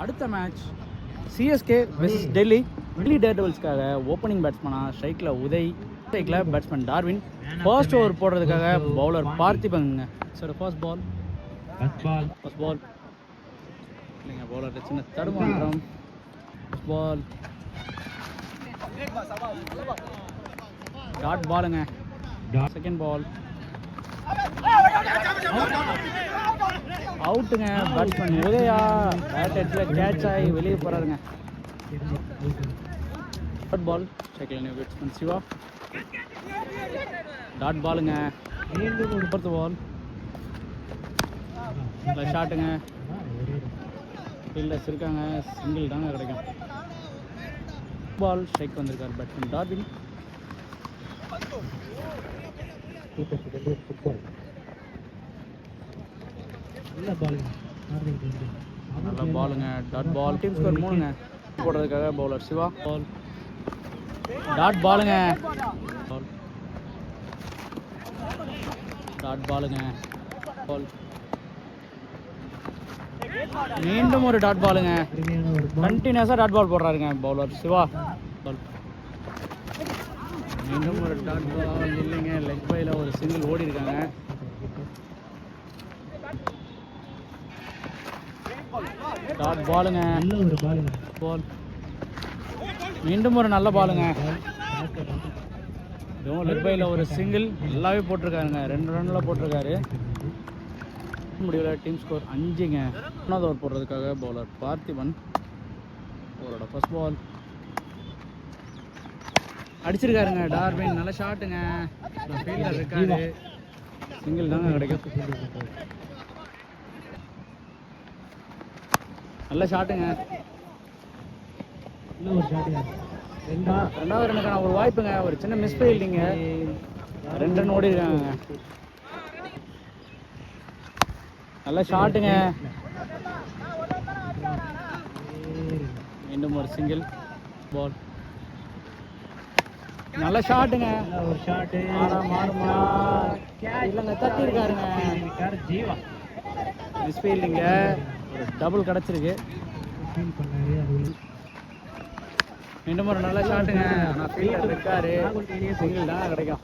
அடுத்த match CSK versus Delhi. Delhi டேர்டெவில்ஸ்க்காக opening பேட்ஸ்மேனாக ஸ்ட்ரைக்கில் உதய், ஸ்ட்ரைக்கில் பேட்ஸ்மேன் டார்வின். ஃபர்ஸ்ட் ஓவர் போடுறதுக்காக பவுலர் பார்த்திபங்க. சார் ஃபர்ஸ்ட் பால் இல்லைங்க, பவுலர் சின்ன தடுமாற்றம். பால் டாட் பாலுங்க. செகண்ட் பால் அவுட்டுங்க. பேட்ஸ்மேன் உதயா பேட் ஹெட்ல கேட்ச் ஆகி வெளியே போறாருங்க. டாட் பால் ஸ்ட்ரைக்கில் நியூ பேட்ஸ்மேன் சிவா. டாட் பாலுங்க. ஃபோர்த் பால் ஷாட்டுங்க. ஃபீல்டர்ஸ் இருக்காங்க, சிங்கிள் தாங்க கிடைக்கும். பால் ஸ்ட்ரைக் வந்திருக்கார் பேட்ஸ்மேன் டார்வின். நல்ல பாலுங்க. Dot ball. டீம் ஸ்கோர் 3ங்க. போடுறதுக்காக பவுலர் சிவா. பால் டாட் பாலுங்க. டாட் பாலுங்க. பால் மீண்டும் ஒரு டாட் பாலுங்க. கண்டினியூஸாக டாட் பால் போடுறாருங்க பவுலர் சிவா. மீண்டும் ஒரு டாட் பால் இல்லைங்க, லெக் பைல ஒரு சிங்கிள் ஓடி இருக்காங்க. டாட் பாலுங்க. பால் மீண்டும் ஒரு நல்ல பாலுங்க. இதுவும் லெக் பைல ஒரு சிங்கிள் நல்லாவே போட்டிருக்காருங்க. 2 ரன்ல போட்டிருக்காரு. முடிவில் டீம் ஸ்கோர் 5ங்க. 1வது ஓவர் போடுறதுக்காக பவுலர் பார்த்திபன். அவரோட ஃபர்ஸ்ட் பால் அடிச்சிருக்காருங்க டார்வின். நல்ல ஷாட்டுங்க. ஃபீல்டர் இருக்காரு, சிங்கிள் தாங்க கிடைக்கும். நல்ல ஷாட்டுங்க. ரெண்டாவது ரன்னுக்கான ஒரு வாய்ப்புங்க. ஒரு சின்ன மிஸ் ஃபீல்டிங்க. 2 ரன் ஓடி இருக்காங்க. நல்ல ஷாட்டுங்க. மீண்டும் ஒரு சிங்கிள் பால். நல்ல ஷாட்டுங்க. ஒரு ஷாட்டு இல்லைங்க, தட்டி இருக்காருங்க. ஜீவா மிஸ் ஃபீல்டிங்க. ஒரு டபுள் கிடச்சிருக்கு. மீண்டும் ஒரு நல்ல ஷாட்டுங்க. ஆனால் ஃபீல்டர் இருக்காரு, சிங்கிள் தான் கிடைக்கும்.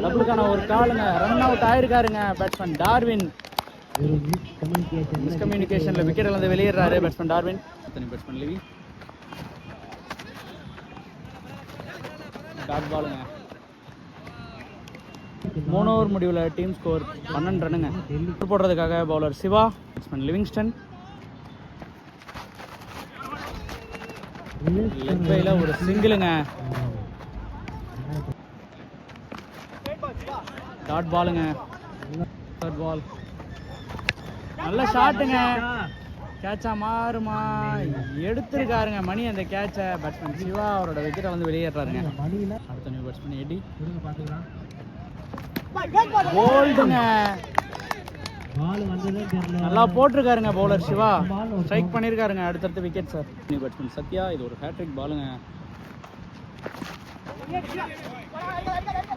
டபுளுக்கான ஒரு காலுங்க. ரன் அவுட் ஆயிருக்காருங்க பேட்ஸ்மேன் டார்வின். மிஸ்கம்யூனிகேஷன்ல விக்கெட் இழந்து வெளியேறாரு batsman Darwin. Batsman Livi. Dot பாலுங்க. 3 ஓவர் முடிவில் டீம் ஸ்கோர் 12 ரன்னுங்க. போடுறதுக்காக bowler Siva, batsman Livingstone. Leg பைல ஒரு சிங்கிளுங்க. டாட் பாலுங்க. தேர்ட் பால் நல்ல ஷாட்டுங்க. கேட்சா மாறுமா? எடுத்திருக்காருங்க மணி அந்த கேட்சை. பேட்ஸ்மேன் சிவா அவரோட விக்கெட்டை வந்து வெளியேறாருங்க. அடுத்த நியூ பேட்ஸ்மேன் எடி. போல்டுங்க. நல்லா போட்டிருக்காருங்க பவுலர் சிவா. ஸ்ட்ரைக் பண்ணியிருக்காருங்க. அடுத்தடுத்து wicket sir. New batsman Sathya. இது ஒரு ஹேட்ரிக் பாலுங்க.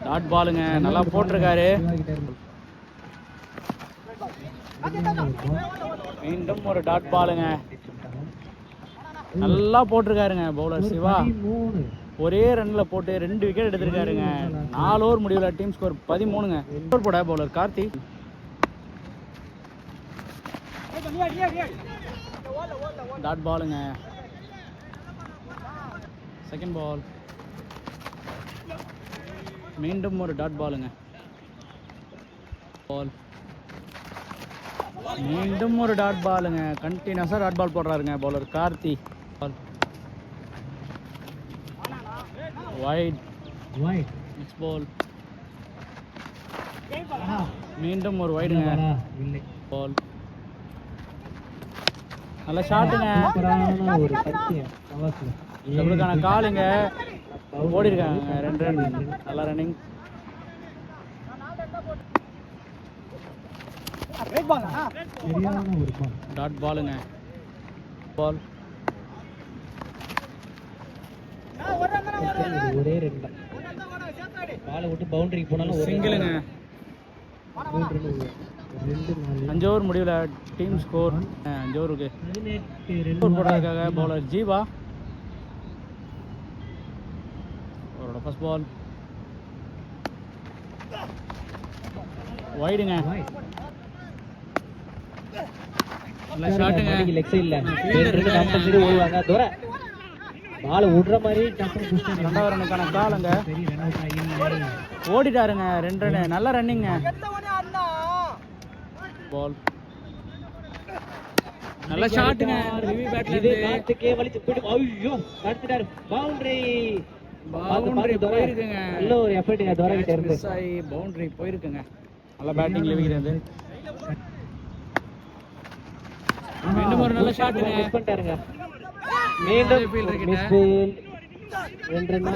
டாட் பாலுங்க. நல்லா போட்டிருக்காரு. மீண்டும் ஒரு டாட் பாலுங்க. நல்லா போட்டிருக்காருங்க பவுலர் சிவா. ஒரே ரன்ல போட்டு 2 விக்கெட் எடுத்திருக்காருங்க. 4 ஓவர் முடிவில் டீம் ஸ்கோர் 13ங்க. ஓவர் போட பவுலர் கார்த்தி. டாட் பாலுங்க. செகண்ட் பால் மீண்டும் ஒரு டாட் பாலுங்க. பால் மீண்டும் ஒரு டாட் பாலுங்க. கண்டினியூஸாக டாட் பால் போடுறாருங்க bowler Karthi. Ball wide. Next ball மீண்டும் ஒரு வைடுங்க. பால் நல்ல ஷாட்டுங்க. டபுளுக்கான காலுங்க. ஓடி இருக்காங்க 2 ரன். நல்லா ரன்னிங். டாட் பாலுங்க. பால் ஒரே 2 பாலை விட்டு பவுண்டரிக்கு போனாலும் சிங்கிளுங்க. 5 ஓவர் முடிவில் டீம் ஸ்கோர் 5 ஓவருக்கு ஸ்கோர் போடுறதுக்காக பவுலர் ஜீவா. அவரோட ஃபர்ஸ்ட் பால் வைடுங்க. நல்ல ஷாட்டுங்க. லெக் சைடுல கம்பல்சரி ஓடுவாங்க. தூர பால் விடுற மாதிரி ரெண்டாவது ரன்னுக்கான காலங்க. ஓடிட்டாருங்க 2 ரன். நல்ல ரன்னிங்க. பால் நல்ல ஷாட்டுங்க. ரிவி பேட்ல இருந்து காத்துக்கே வலிச்சு போய்ட்டு ஐயோ தடுத்துட்டாரு. பவுண்டரி போயிருக்குங்க. நல்ல ஒரு எஃபர்ட்ங்க தூர கிட்ட இருந்து. பவுண்டரி போயிருக்குங்க. நல்ல பேட்டிங் லிவிக்கிறது. மீண்டும் ஒரு நல்ல ஷாட் மிஸ் பண்ணிட்டாருங்க. மீண்டும் மிஸ் ஃபீல்ட். 2 ரன்.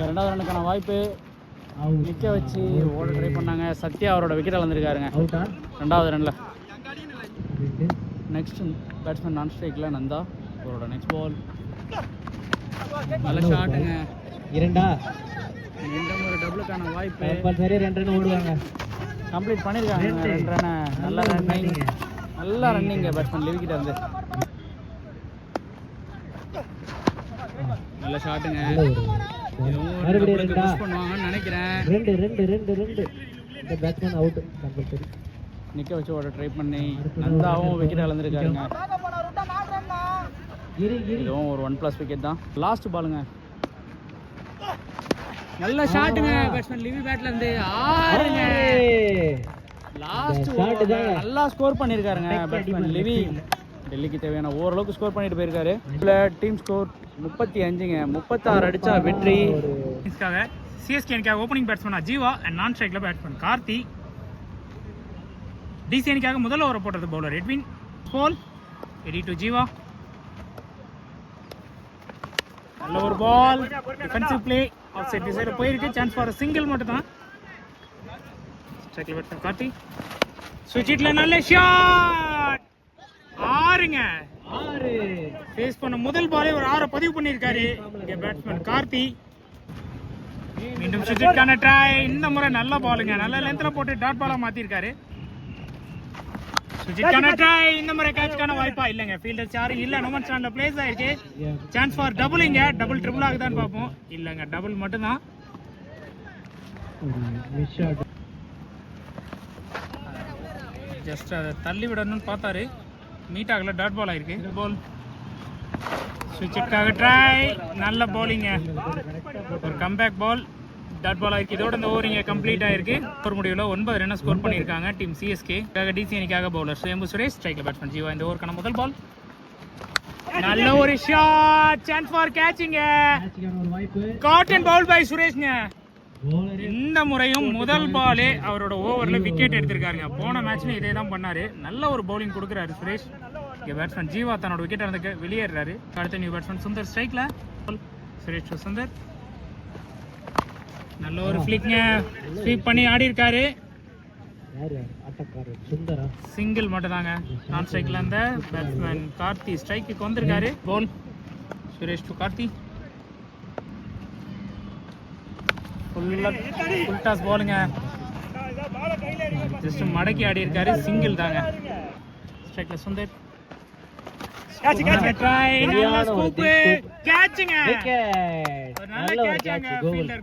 ரெண்டாவது ரன்னுக்கான வாய்ப்பு. நிக்க வச்சு ஓட ட்ரை பண்ணாங்க. சத்யா அவரோட விக்கெட் இழந்திருக்காருங்க ரெண்டாவது ரன்ல. நெக்ஸ்ட் பேட்ஸ்மேன் நான் ஸ்ட்ரைக்ல நந்தா. அவரோட நெக்ஸ்ட் பால் நல்ல ஷாட்டுங்க. இரண்டா மீண்டும் ஒரு டபுளுக்கான வாய்ப்பு. கம்பல்சரி 2 ரன் ஓடுவாங்க. கம்ப்ளீட் பண்ணிருக்காங்க 2 ரன். நல்ல ரன்னிங். நல்ல ரன்னிங் பேட்ஸ்மேன் லிவிக்கிட்ட இருந்து. நல்ல ஷாட்டுங்க. மிஸ் பண்ணுவாங்கன்னு நினைக்கிறேன். 2 இந்த பேட்ஸ்மேன் அவுட். கம்பல்சரி நிக்க வச்சு ஓட ட்ரை பண்ணி நந்தாவும் விக்கெட் இழந்திருக்காருங்க. இதுவும் ஒரு 1+ விக்கெட் தான். லாஸ்ட் பாலுங்க. நல்ல ஷாட்டுங்க பேட்ஸ்மேன் லிவி பேட்ல இருந்து. 6ங்க. லாஸ்ட் நல்லா ஸ்கோர் பண்ணிருக்காருங்க பேட்ஸ்மேன் லிவி. டெல்லிக்கு தேவையான ஓரளவுக்கு ஸ்கோர் பண்ணிட்டு போயிருக்காரு. Team score 35ங்க. 36 அடிச்சா வெற்றி. சிஎஸ்கேனுக்காக opening batsman Jeeva and non ஸ்ட்ரைக்ல பேட்ஸ்மேன் கார்த்தி. டிசிஎனுக்காக முதல் ஓவர் போட்டது bowler Edwin. Ball ready to Jeeva. நல்ல ஒரு ball. Defensive play. Off side டிசைட் போயிருக்கு. சான்ஸ் ஃபார் சிங்கிள் மட்டும் தான். ஸ்ட்ரைக்ல பேட்ஸ்மேன் கார்த்தி. ஸ்விட்ச் ஹிட்ல நல்ல ஷாட். 6ங்க. 6 ஃபேஸ் பண்ண முதல் பாலே ஒரு 6 பதிவு பண்ணியிருக்காரு இங்க பேட்ஸ்மேன் கார்த்தி. மீண்டும் சுஜித்கான ட்ரை. இந்த முறை நல்ல பாலுங்க. நல்ல லென்த்ல போட்டு டாட் பாலா மாத்திருக்காரு. சுஜித்கான ட்ரை. இந்த முறை கேட்ச்க்கான வாய்ப்பா இல்லங்க. ஃபீல்டர்ஸ் யாரும் இல்ல. நோமன் ஸ்டாண்ட்ல பிளேஸ் ஆயிருக்கு. சான்ஸ் ஃபார் டபுள்ங்க. டபுள் ட்ரிபிள் ஆகுதான்னு பாப்போம். இல்லங்க டபுள் மட்டும் தான். Miss shot. ஜஸ்ட் அதை தள்ளி விடணும்னு பார்த்தாரு. மீட் ஆகல. டாட் பால் ஆயிருக்கு. பால் சுவிட்சுக்காக ட்ரை. நல்ல பவுலிங்க. ஒரு கம்பேக் பால். டாட் பால் ஆயிருக்கு. இதோட இந்த ஓவரிங்க கம்ப்ளீட் ஆயிருக்கு. ஓவர் முடிவில் 9 ரன் ஸ்கோர் பண்ணியிருக்காங்க டீம் சிஎஸ்கே. டிசிஎனுக்காக பவுலர் சுயம்பு சுரேஷ். ஸ்ட்ரைக்ல பேட்ஸ்மேன் ஜீவா. இந்த ஓவருக்கான முதல் பால் நல்ல ஒரு ஷாட். சான்ஸ் ஃபார் கேட்சிங்க. காட் அண்ட் பவுல் பை சுரேஷ்ங்க. இந்த முறையும் முதல் பாலே அவரோட ஓவர்ல விக்கெட் எடுத்திருக்காருங்க. போன மேட்ச்ல இதே தான் பண்ணாரு. நல்ல ஒரு பவுலிங் கொடுக்குறாரு சுரேஷ். இங்க பேட்ஸ்மேன் ஜீவா தன்னோட விக்கெட் இருந்து வெளியேறாரு. அடுத்த நியூ பேட்ஸ்மேன் சுந்தர் ஸ்ட்ரைக்ல. சுரேஷ் சுந்தர் நல்ல ஒரு ஃபிளிக்ங்க. ஸ்வீப் பண்ணி ஆடி இருக்காரு. சிங்கிள் மட்டும் தாங்க. நான் ஸ்ட்ரைக்ல இருந்த பேட்ஸ்மேன் கார்த்தி ஸ்ட்ரைக்கு வந்திருக்காரு. Ball Suresh to Karthi. Full toss பாலுங்க. ஜஸ்ட் மடக்கி ஆடி இருக்காரு. சிங்கிள் தாங்க. ஸ்ட்ரைக்ல சுந்தர்.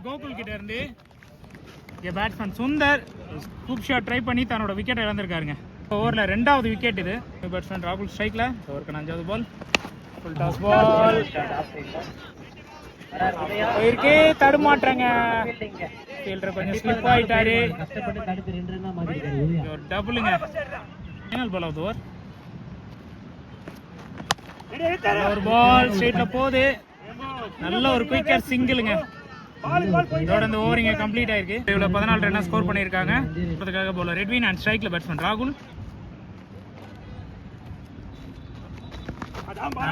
கோகுல் கிட்ட இருந்து batsman Sundar scoop shot try பண்ணி தன்னோட விக்கெட் இழந்திருக்காருங்க. ஓவர்ல 2வது விக்கெட் இது. பேட்ஸ்மேன் ராகுல் ஸ்ட்ரைக்ல. ஓவருக்கு 5வது பால். ஃபுல் டாஸ் பால் போயிருக்கு. தடுமாற்றங்க. ஃபீல்டர் கொஞ்சம் ஸ்லிப் ஆயிட்டாரு. ஒரு டபுளுங்க. Final ball of over. ஒரு பால் ஸ்ட்ரைட்ல போகுது. நல்ல ஒரு குயிக்கர் சிங்கிளுங்க. இதோட இந்த ஓவரிங்க கம்ப்ளீட் ஆயிருக்கு. இவ்வளவு 14 ரன் ஸ்கோர் பண்ணிருக்காங்க. அதுக்காக பவுலர் எட்வின் அண்ட் ஸ்ட்ரைக்ல பேட்ஸ்மேன் ராகுல்.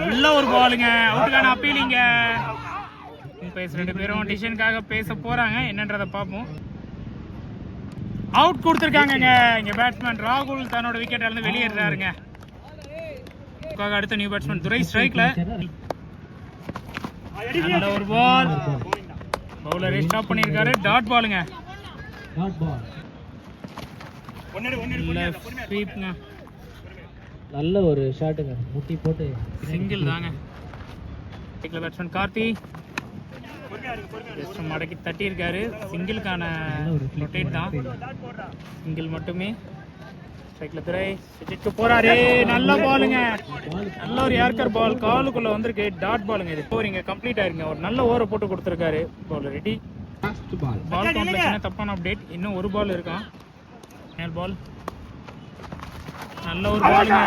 நல்ல ஒரு பாலுங்க. அவுட்டுக்கான அப்பீலிங்க. பேச 2 பேரும் டிசிஷனுக்காக பேச போறாங்க. என்னன்றத பார்ப்போம். அவுட் கொடுத்துருக்காங்க. இங்க பேட்ஸ்மேன் ராகுல் தன்னோட விக்கெட் இருந்து வெளியேறாருங்க. அடுத்த நியூ பேட்ஸ்மேன் துரை ஸ்ட்ரைக்ல. நல்ல ஒரு பால். பவுலர் ஸ்டாப் பண்ணிருக்காரு. டாட் பாலுங்க. ஸ்வீப்ங்க, நல்ல ஒரு ஷாட்டுங்க, முட்டி போட்டு சிங்கிள் தாங்க. பேட்ஸ்மேன் கார்த்தி ஜஸ்ட் மடக்கி தட்டியிருக்காரு. சிங்கிளுக்கான ரொட்டேட் தான், சிங்கிள் மட்டுமே. ஸ்ட்ரைக்ல துரை சுஜிக்கு போறாரு. நல்ல பாலுங்க, நல்ல ஒரு ஏர்கர் பால் காலுக்குள்ள வந்திருக்கு. டாட் பாலுங்க. இது ஓவரிங்க கம்ப்ளீட் ஆயிருங்க. ஒரு நல்ல ஓவரை போட்டு கொடுத்துருக்காரு. பால் ரெடி. பால் கவுண்ட்ல சின்ன தப்பான அப்டேட், இன்னும் ஒரு பால் இருக்கான். மேல் பால், நல்ல ஒரு பாலுங்க,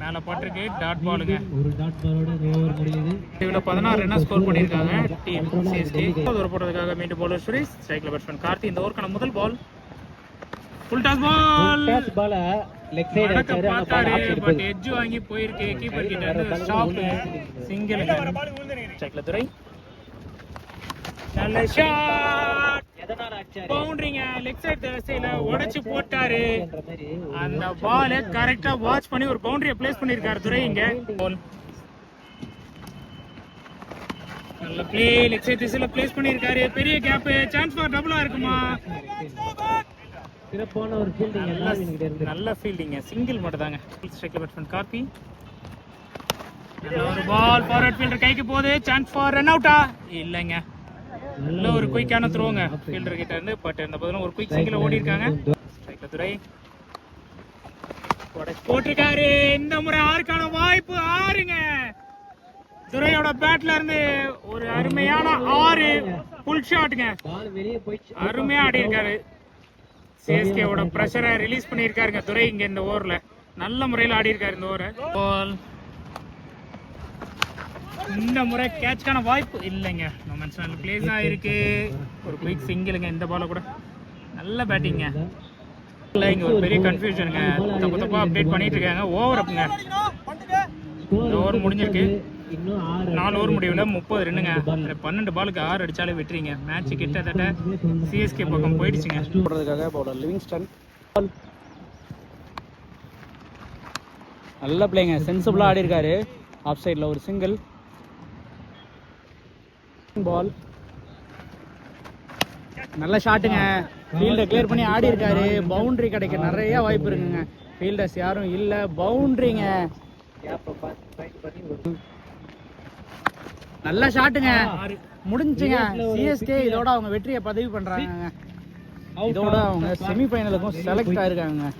மேல பட்டிருக்கு. டாட் பாலுங்க. ஒரு டாட் பாலோட ஓவர் முடியுது. இதுல 16 ரன் ஸ்கோர் பண்ணிருக்காங்க டீம் சிஎஸ்கே. ஓவர் போடுறதுக்காக மீண்டும் பவுலர் சுரேஷ், ஸ்ட்ரைக்ல பேட்ஸ்மேன் கார்த்தி. இந்த ஓவருக்கான முதல் பால் ஃபுல் டாஸ் பால். டாஸ் பால லெக் சைடு மடக்க அடிச்சாரு, ஆனா பால் பார்த்தாரு, ஆஃப் சைடு பட் போகுது. எட்ஜ் வாங்கி போயிருக்கு. கீப்பர் கிட்ட இருந்து ஸ்டாப். சிங்கிள். ஸ்ட்ரைக்ல துரை, நல்ல ஷாட், எதனால அடிச்சாரு பவுண்டரிங்க. லெக் சைடு திசையில உடைச்சு போட்டாரு. என்ற மாதிரி அந்த பாலை கரெக்டா வாட்ச் பண்ணி ஒரு பவுண்டரியை பிளேஸ் பண்ணிருக்காரு துரை. இங்க பால் நல்ல பிளே, லெக் சைடு திசையில பிளேஸ் பண்ணிருக்காரு. பெரிய கேப், சான்ஸ் ஃபார் டபுளா இருக்குமா? சிறப்பான ஒரு ஃபீல்டிங் எல்லாம் இவங்கிட்ட இருந்து. நல்ல ஃபீல்டிங்க, சிங்கிள் மட்டும் தாங்க. ஸ்ட்ரைக்ல பேட்ஸ்மேன் கார்த்தி, நல்ல ஒரு பால் ஃபார்வர்ட் ஃபீல்டர் கைக்கு போகுது. சான்ஸ் ஃபார் ரன் அவுட்டா? இல்லைங்க, நல்ல ஒரு குயிக்கான த்ரோங்க ஃபீல்டர் கிட்ட இருந்து. பட் இந்த பதிலும் ஒரு குயிக் சிங்கிள் ஓடி இருக்காங்க. ஸ்ட்ரைக்ல துரை போட்டிருக்காரு. இந்த முறை ஆறுக்கான வாய்ப்பு. ஆறுங்க, துரையோட பேட்ல இருந்து ஒரு அருமையான 6 ஃபுல் ஷாட்டுங்க. பால் வெளியே போயிடுச்சு. அருமையா ஆடி இருக்காரு. சிஎஸ்கேவோட பிரஷரை ரிலீஸ் பண்ணியிருக்காருங்க துரை இங்க இந்த ஓவர்ல. நல்ல முறையில் ஆடி இருக்காரு இந்த ஓவரை. பால் இந்த முறை கேட்ச்க்கான வாய்ப்பு இல்லைங்க. நோமன்ஸ்லாண்ட் பிளேஸ் ஆயிருக்கு. ஒரு குயிக் சிங்கிளுங்க. இந்த பால கூட நல்ல பேட்டிங்க. இங்க ஒரு பெரிய கன்ஃபியூஷனுங்க, தப்பு தப்பா அப்டேட் பண்ணிட்டு இருக்காங்க. ஓவர் அப்புங்க. இந்த ஓவர் முடிஞ்சிருக்கு. இன்னும் 4 ஓவர் முடிவுல 30 ரன்னுங்க. 12 பாலுக்கு 6 அடிச்சாலே வெற்றிங்க. மேட்ச் கிட்டத்தட்ட சிஎஸ்கே பக்கம் போயிடுச்சுங்க. போடுறதுக்காக பவுலர் லிவிங்ஸ்டன். நல்ல பிளேங்க, சென்சிபிளா ஆடி இருக்காரு. ஆஃப் சைட்ல ஒரு சிங்கிள் பால். நல்ல ஷாட்டுங்க, ஃபீல்டை கிளியர் பண்ணி ஆடி இருக்காரு. பவுண்டரி கிடைக்க நிறைய வாய்ப்பு இருக்குங்க. ஃபீல்டர்ஸ் யாரும் இல்ல, பவுண்டரிங்க. நல்ல ஷாட்டுங்க, முடிஞ்சுங்க. சிஎஸ்கே இதோட அவங்க வெற்றியை பதிவு பண்றாங்க. இதோட அவங்க செமிஃபைனலுக்கும் செலக்ட் ஆயிருக்காங்க.